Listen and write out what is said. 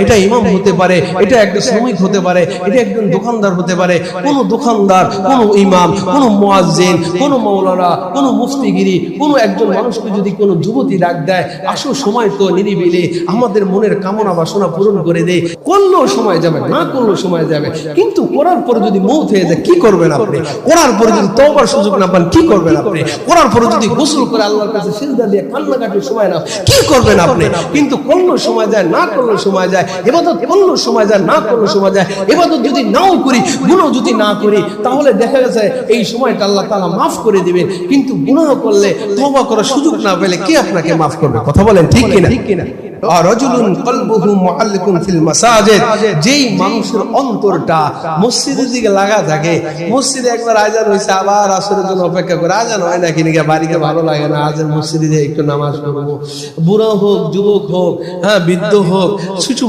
এটা ইমাম হতে পারে, এটা একজন শ্রমিক হতে পারে, এটা একজন দোকানদার হতে পারে। কোন দোকানদার, কোন ইমাম, কোন মুয়াজ্জিন, কোন মাওলানা, কোন মুফতিগিরি, কোন একজন মানুষকে যদি কোন যুবতী ডাক দেয়, আসো সময় তো নিরিবিলি আমাদের মনের কামনা বাসনা পূরণ করে দেয়, করলেও সময় যাবে, না করলেও সময় যাবে। কিন্তু করার পরে যদি মওত হয়ে যায় কি করবেন আপনি? করার পরে যদি তওবার সুযোগ না পান কি করবেন আপনি? করার পরে যদি গোসল করে আল্লাহর কাছে সিজদা দিয়ে কান্নাকাটির সময় না কি করবেন আপনি? কিন্তু করলেও সময় যায়, না করলেও সময় যায়। ইবাদত করলেও সময় যায়, না করলেও সময় যায়। ইবাদত যদি নাও করি, গুনাহ যদি না করি, তাহলে দেখা গেছে এই সময়টা আল্লাহ তাআলা মাফ করে দিবেন। কিন্তু গুনাহ করলে, তওবা করার সুযোগ না পেলে কে আপনাকে মাফ করবে? কথা বলেন ঠিক কিনা? আর রাজুলুন কলবুহু মুআল্লিকুন ফিল মাসাজিদ, যেই মানুষের অন্তরটা মসজিদের দিকে লাগা থাকে, মসজিদে একবার আযান হইছে আবার আসরের জন্য অপেক্ষা করে, আযান হয় না কিনা বাড়িতে ভালো লাগে না, আযান মসজিদে একটু নামাজ পড়বো। বুড়ো হোক, যুবক হোক, বৃদ্ধ হোক, শিশু